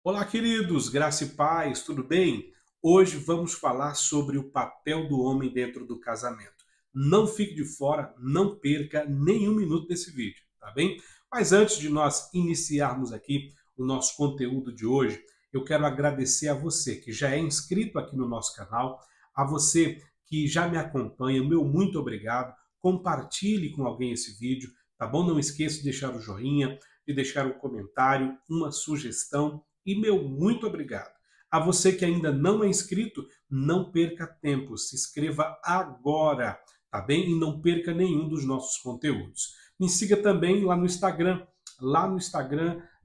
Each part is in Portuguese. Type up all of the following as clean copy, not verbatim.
Olá, queridos, graça e paz, tudo bem? Hoje vamos falar sobre o papel do homem dentro do casamento. Não fique de fora, não perca nenhum minuto desse vídeo, tá bem? Mas antes de nós iniciarmos aqui o nosso conteúdo de hoje, eu quero agradecer a você que já é inscrito aqui no nosso canal, a você que já me acompanha, meu muito obrigado. Compartilhe com alguém esse vídeo, tá bom? Não esqueça de deixar o joinha, de deixar um comentário, uma sugestão e meu muito obrigado. A você que ainda não é inscrito, não perca tempo, se inscreva agora, tá bem? E não perca nenhum dos nossos conteúdos. Me siga também lá no Instagram,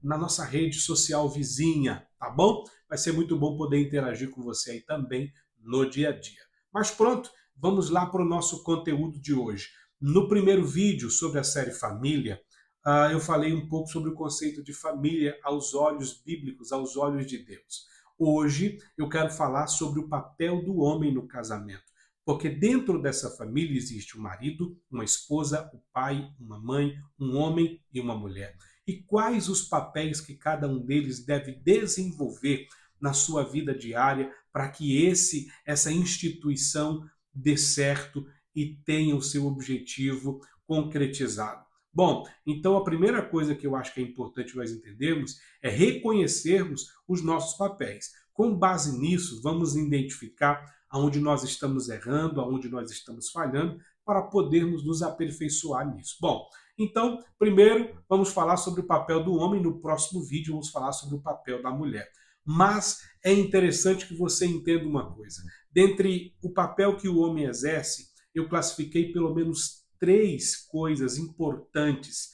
na nossa rede social vizinha, tá bom? Vai ser muito bom poder interagir com você aí também no dia a dia. Mas pronto, vamos lá para o nosso conteúdo de hoje. No primeiro vídeo sobre a série Família, eu falei um pouco sobre o conceito de família aos olhos bíblicos, aos olhos de Deus. Hoje eu quero falar sobre o papel do homem no casamento, porque dentro dessa família existe um marido, uma esposa, o pai, uma mãe, um homem e uma mulher. E quais os papéis que cada um deles deve desenvolver na sua vida diária para que essa instituição dê certo e tenha o seu objetivo concretizado. Bom, então a primeira coisa que eu acho que é importante nós entendermos é reconhecermos os nossos papéis. Com base nisso, vamos identificar aonde nós estamos errando, aonde nós estamos falhando, para podermos nos aperfeiçoar nisso. Bom, então, primeiro vamos falar sobre o papel do homem, no próximo vídeo vamos falar sobre o papel da mulher. Mas é interessante que você entenda uma coisa. Dentre o papel que o homem exerce, eu classifiquei pelo menos três coisas importantes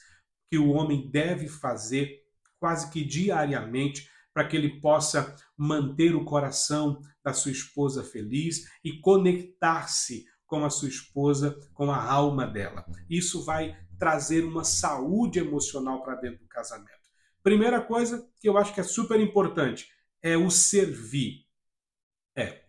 que o homem deve fazer quase que diariamente para que ele possa manter o coração da sua esposa feliz e conectar-se com a sua esposa, com a alma dela. Isso vai trazer uma saúde emocional para dentro do casamento. Primeira coisa que eu acho que é super importante é o servir.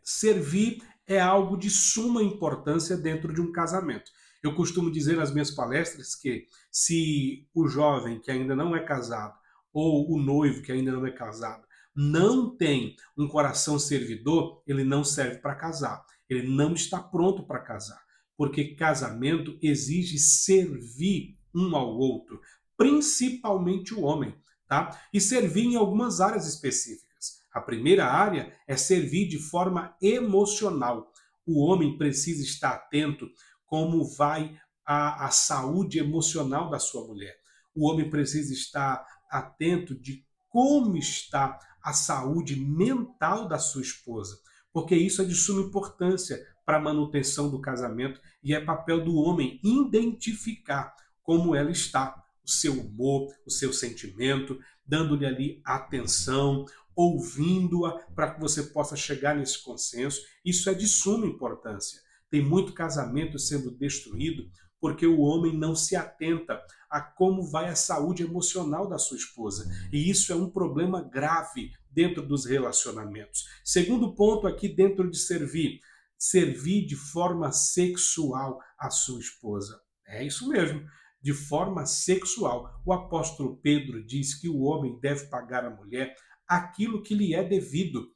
Servir é algo de suma importância dentro de um casamento. Eu costumo dizer nas minhas palestras que se o jovem que ainda não é casado ou o noivo que ainda não é casado não tem um coração servidor, ele não serve para casar. Ele não está pronto para casar. Porque casamento exige servir um ao outro, principalmente o homem, tá? E servir em algumas áreas específicas. A primeira área é servir de forma emocional. O homem precisa estar atento como vai a saúde emocional da sua mulher. O homem precisa estar atento de como está a saúde mental da sua esposa, porque isso é de suma importância para a manutenção do casamento e é papel do homem identificar como ela está, o seu humor, o seu sentimento, dando-lhe ali atenção, ouvindo-a para que você possa chegar nesse consenso. Isso é de suma importância. Tem muito casamento sendo destruído porque o homem não se atenta a como vai a saúde emocional da sua esposa. E isso é um problema grave dentro dos relacionamentos. Segundo ponto aqui dentro de servir, servir de forma sexual a sua esposa. É isso mesmo, de forma sexual. O apóstolo Pedro diz que o homem deve pagar à mulher aquilo que lhe é devido.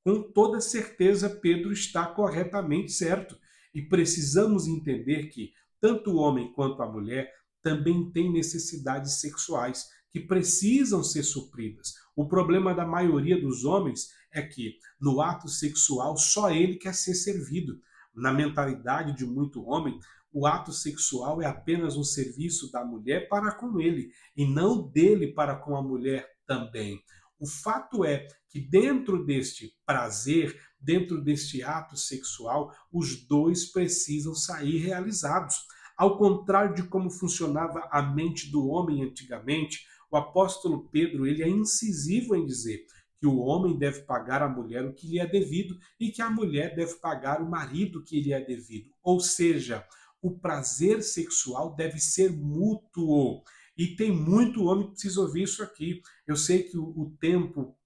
Com toda certeza, Pedro está corretamente certo. E precisamos entender que tanto o homem quanto a mulher também têm necessidades sexuais que precisam ser supridas. O problema da maioria dos homens é que no ato sexual só ele quer ser servido. Na mentalidade de muito homem, o ato sexual é apenas um serviço da mulher para com ele e não dele para com a mulher também. O fato é que dentro deste prazer, dentro deste ato sexual, os dois precisam sair realizados. Ao contrário de como funcionava a mente do homem antigamente, o apóstolo Pedro ele é incisivo em dizer que o homem deve pagar à mulher o que lhe é devido e que a mulher deve pagar o marido o que lhe é devido. Ou seja, o prazer sexual deve ser mútuo. E tem muito homem que precisa ouvir isso aqui. Eu sei que o tempo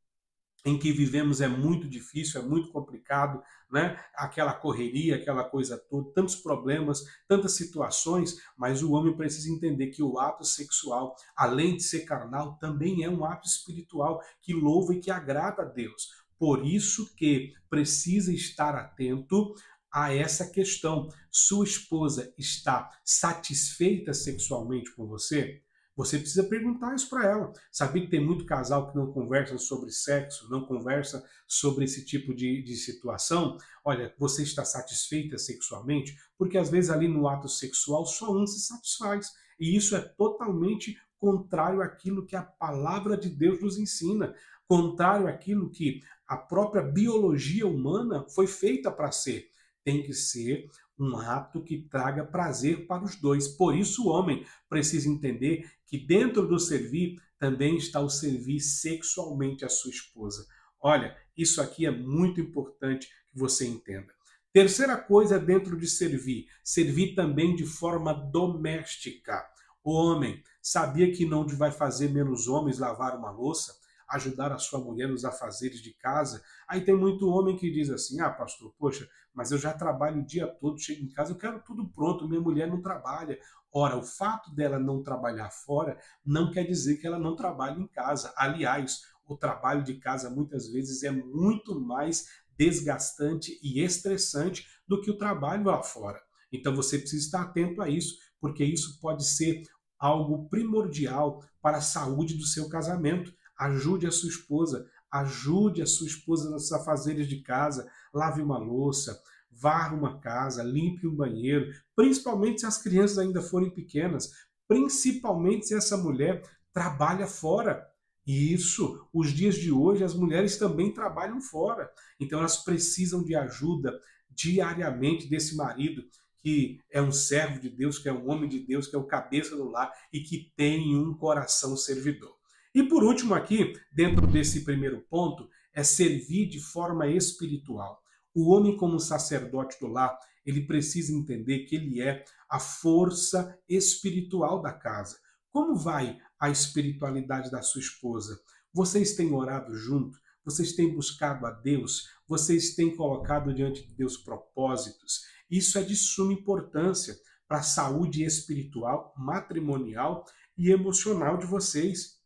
em que vivemos é muito difícil, é muito complicado, né? Aquela correria, aquela coisa toda, tantos problemas, tantas situações, mas o homem precisa entender que o ato sexual, além de ser carnal, também é um ato espiritual que louva e que agrada a Deus. Por isso que precisa estar atento a essa questão. Sua esposa está satisfeita sexualmente com você? Você precisa perguntar isso para ela. Sabia que tem muito casal que não conversa sobre sexo, não conversa sobre esse tipo de situação? Olha, você está satisfeita sexualmente? Porque às vezes ali no ato sexual só um se satisfaz. E isso é totalmente contrário àquilo que a palavra de Deus nos ensina, contrário àquilo que a própria biologia humana foi feita para ser. Tem que ser um ato que traga prazer para os dois. Por isso o homem precisa entender que dentro do servir também está o servir sexualmente a sua esposa. Olha, isso aqui é muito importante que você entenda. Terceira coisa dentro de servir, servir também de forma doméstica. O homem sabia que não vai fazer menos homens lavar uma louça, ajudar a sua mulher nos afazeres de casa. Aí tem muito homem que diz assim: ah, pastor, poxa, mas eu já trabalho o dia todo, chego em casa, eu quero tudo pronto, minha mulher não trabalha. Ora, o fato dela não trabalhar fora não quer dizer que ela não trabalha em casa. Aliás, o trabalho de casa muitas vezes é muito mais desgastante e estressante do que o trabalho lá fora. Então você precisa estar atento a isso, porque isso pode ser algo primordial para a saúde do seu casamento. Ajude a sua esposa nos afazeres de casa, lave uma louça, varra uma casa, limpe um banheiro, principalmente se as crianças ainda forem pequenas, principalmente se essa mulher trabalha fora. E isso, os dias de hoje, as mulheres também trabalham fora. Então elas precisam de ajuda diariamente desse marido, que é um servo de Deus, que é um homem de Deus, que é o cabeça do lar e que tem um coração servidor. E por último aqui, dentro desse primeiro ponto, é servir de forma espiritual. O homem como sacerdote do lar, ele precisa entender que ele é a força espiritual da casa. Como vai a espiritualidade da sua esposa? Vocês têm orado junto? Vocês têm buscado a Deus? Vocês têm colocado diante de Deus propósitos? Isso é de suma importância para a saúde espiritual, matrimonial e emocional de vocês.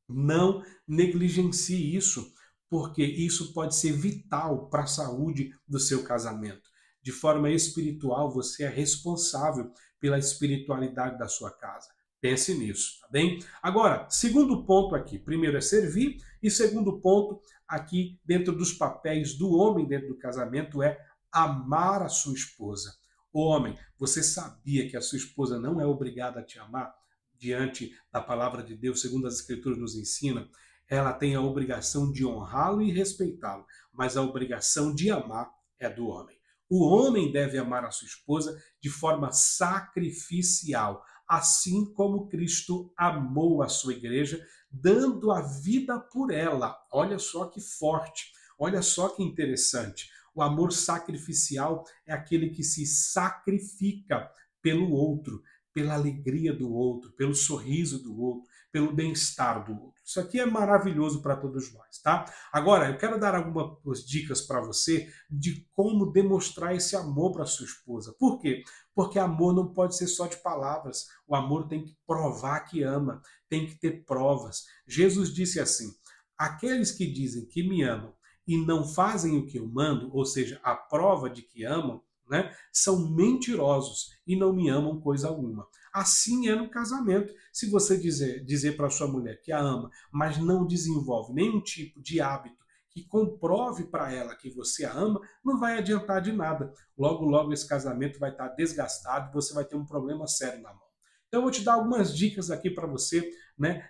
Não negligencie isso, porque isso pode ser vital para a saúde do seu casamento. De forma espiritual, você é responsável pela espiritualidade da sua casa. Pense nisso, tá bem? Agora, segundo ponto aqui. Primeiro é servir, e segundo ponto aqui, dentro dos papéis do homem dentro do casamento, é amar a sua esposa. O homem, você sabia que a sua esposa não é obrigada a te amar? Diante da palavra de Deus, segundo as Escrituras nos ensinam, ela tem a obrigação de honrá-lo e respeitá-lo, mas a obrigação de amar é do homem. O homem deve amar a sua esposa de forma sacrificial, assim como Cristo amou a sua igreja, dando a vida por ela. Olha só que forte, olha só que interessante. O amor sacrificial é aquele que se sacrifica pelo outro, pela alegria do outro, pelo sorriso do outro, pelo bem-estar do outro. Isso aqui é maravilhoso para todos nós, tá? Agora, eu quero dar algumas dicas para você de como demonstrar esse amor para sua esposa. Por quê? Porque amor não pode ser só de palavras. O amor tem que provar que ama, tem que ter provas. Jesus disse assim: aqueles que dizem que me amam e não fazem o que eu mando, ou seja, a prova de que amam, né, são mentirosos e não me amam coisa alguma. Assim é no casamento. Se você dizer para sua mulher que a ama, mas não desenvolve nenhum tipo de hábito que comprove para ela que você a ama, não vai adiantar de nada. Logo, logo esse casamento vai estar desgastado e você vai ter um problema sério na mão. Então eu vou te dar algumas dicas aqui para você, né,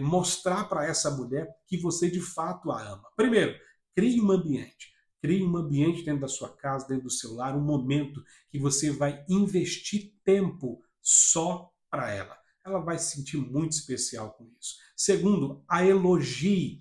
mostrar para essa mulher que você de fato a ama. Primeiro, crie um ambiente. Crie um ambiente dentro da sua casa, dentro do seu lar, um momento que você vai investir tempo só para ela. Ela vai se sentir muito especial com isso. Segundo, a elogie.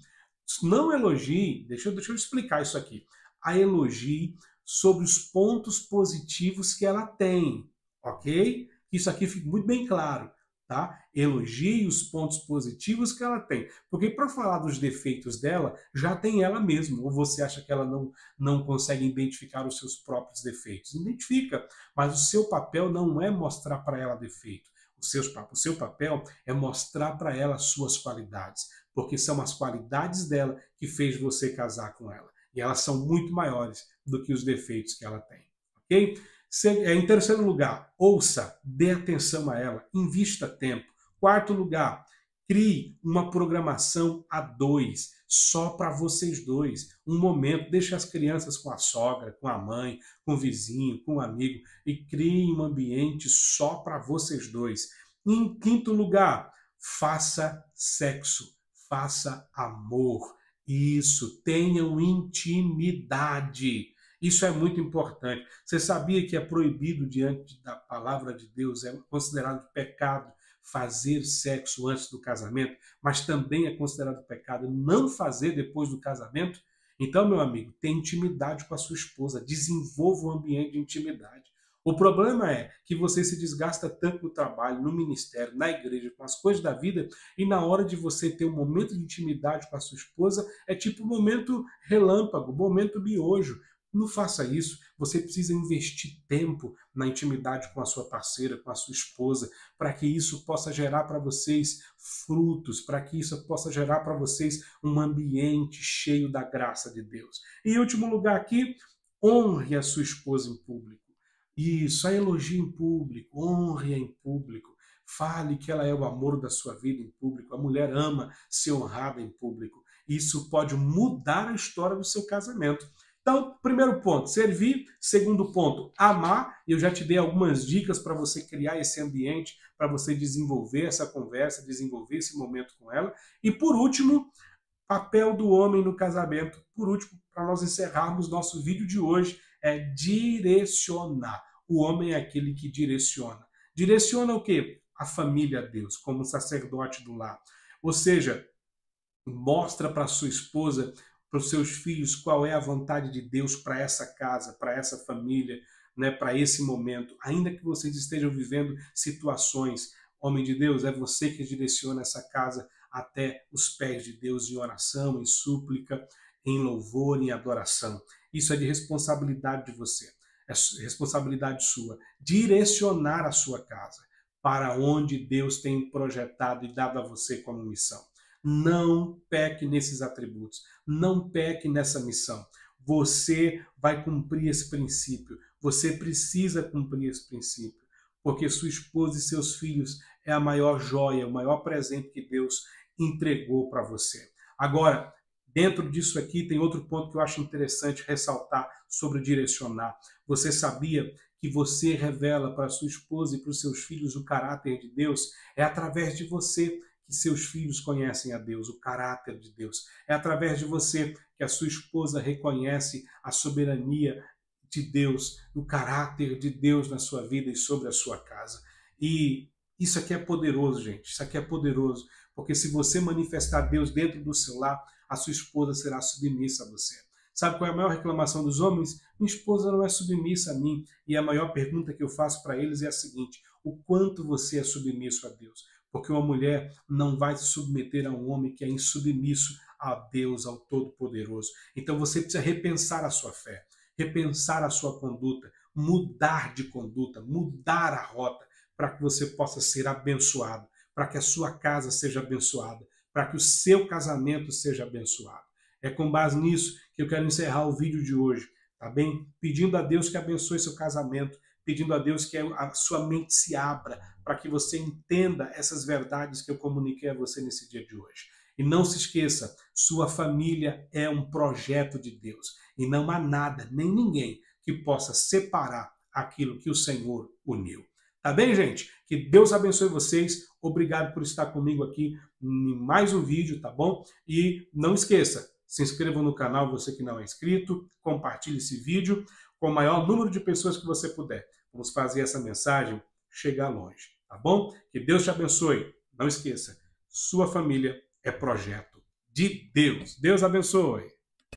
Não elogie, deixa eu explicar isso aqui. A elogie sobre os pontos positivos que ela tem, ok? Isso aqui fica muito bem claro. tá? Elogie os pontos positivos que ela tem. Porque para falar dos defeitos dela, já tem ela mesma. Ou você acha que ela não consegue identificar os seus próprios defeitos? Identifica, mas o seu papel não é mostrar para ela defeito. O seu papel é mostrar para ela as suas qualidades, porque são as qualidades dela que fez você casar com ela. E elas são muito maiores do que os defeitos que ela tem. Ok? Em terceiro lugar, ouça, dê atenção a ela, invista tempo. Quarto lugar, crie uma programação a dois, só para vocês dois. Um momento, deixe as crianças com a sogra, com a mãe, com o vizinho, com o amigo, e crie um ambiente só para vocês dois. Em quinto lugar, faça sexo, faça amor. Isso, tenham intimidade. Isso é muito importante. Você sabia que é proibido diante da palavra de Deus, é considerado pecado fazer sexo antes do casamento, mas também é considerado pecado não fazer depois do casamento? Então, meu amigo, tenha intimidade com a sua esposa, desenvolva um ambiente de intimidade. O problema é que você se desgasta tanto no trabalho, no ministério, na igreja, com as coisas da vida, e na hora de você ter um momento de intimidade com a sua esposa, é tipo um momento relâmpago, um momento miojo. Não faça isso. Você precisa investir tempo na intimidade com a sua parceira, com a sua esposa, para que isso possa gerar para vocês frutos, para que isso possa gerar para vocês um ambiente cheio da graça de Deus. E em último lugar aqui, honre a sua esposa em público. Isso, a elogie em público, honre-a em público. Fale que ela é o amor da sua vida em público. A mulher ama ser honrada em público. Isso pode mudar a história do seu casamento. Então, primeiro ponto, servir. Segundo ponto, amar. Eu já te dei algumas dicas para você criar esse ambiente, para você desenvolver essa conversa, desenvolver esse momento com ela. E por último, papel do homem no casamento. Por último, para nós encerrarmos nosso vídeo de hoje, é direcionar. O homem é aquele que direciona. Direciona o quê? A família a Deus, como sacerdote do lar. Ou seja, mostra para sua esposa, para os seus filhos, qual é a vontade de Deus para essa casa, para essa família, né, para esse momento. Ainda que vocês estejam vivendo situações, homem de Deus, é você que direciona essa casa até os pés de Deus em oração, em súplica, em louvor, em adoração. Isso é de responsabilidade de você, é responsabilidade sua. Direcionar a sua casa para onde Deus tem projetado e dado a você como missão. Não peque nesses atributos, não peque nessa missão. Você vai cumprir esse princípio, você precisa cumprir esse princípio, porque sua esposa e seus filhos é a maior joia, o maior presente que Deus entregou para você. Agora, dentro disso aqui tem outro ponto que eu acho interessante ressaltar sobre direcionar. Você sabia que você revela para sua esposa e para os seus filhos o caráter de Deus? É através de você que seus filhos conhecem a Deus, o caráter de Deus. É através de você que a sua esposa reconhece a soberania de Deus, o caráter de Deus na sua vida e sobre a sua casa. E isso aqui é poderoso, gente. Isso aqui é poderoso, porque se você manifestar Deus dentro do seu lar, a sua esposa será submissa a você. Sabe qual é a maior reclamação dos homens? Minha esposa não é submissa a mim. E a maior pergunta que eu faço para eles é a seguinte: o quanto você é submisso a Deus? Porque uma mulher não vai se submeter a um homem que é insubmisso a Deus, ao Todo-Poderoso. Então você precisa repensar a sua fé, repensar a sua conduta, mudar de conduta, mudar a rota, para que você possa ser abençoado, para que a sua casa seja abençoada, para que o seu casamento seja abençoado. É com base nisso que eu quero encerrar o vídeo de hoje, tá bem? Pedindo a Deus que abençoe seu casamento, pedindo a Deus que a sua mente se abra para que você entenda essas verdades que eu comuniquei a você nesse dia de hoje. E não se esqueça, sua família é um projeto de Deus e não há nada, nem ninguém que possa separar aquilo que o Senhor uniu. Tá bem, gente? Que Deus abençoe vocês. Obrigado por estar comigo aqui em mais um vídeo, tá bom? E não esqueça, se inscreva no canal, você que não é inscrito, compartilhe esse vídeo com o maior número de pessoas que você puder. Vamos fazer essa mensagem chegar longe, tá bom? Que Deus te abençoe. Não esqueça, sua família é projeto de Deus. Deus abençoe.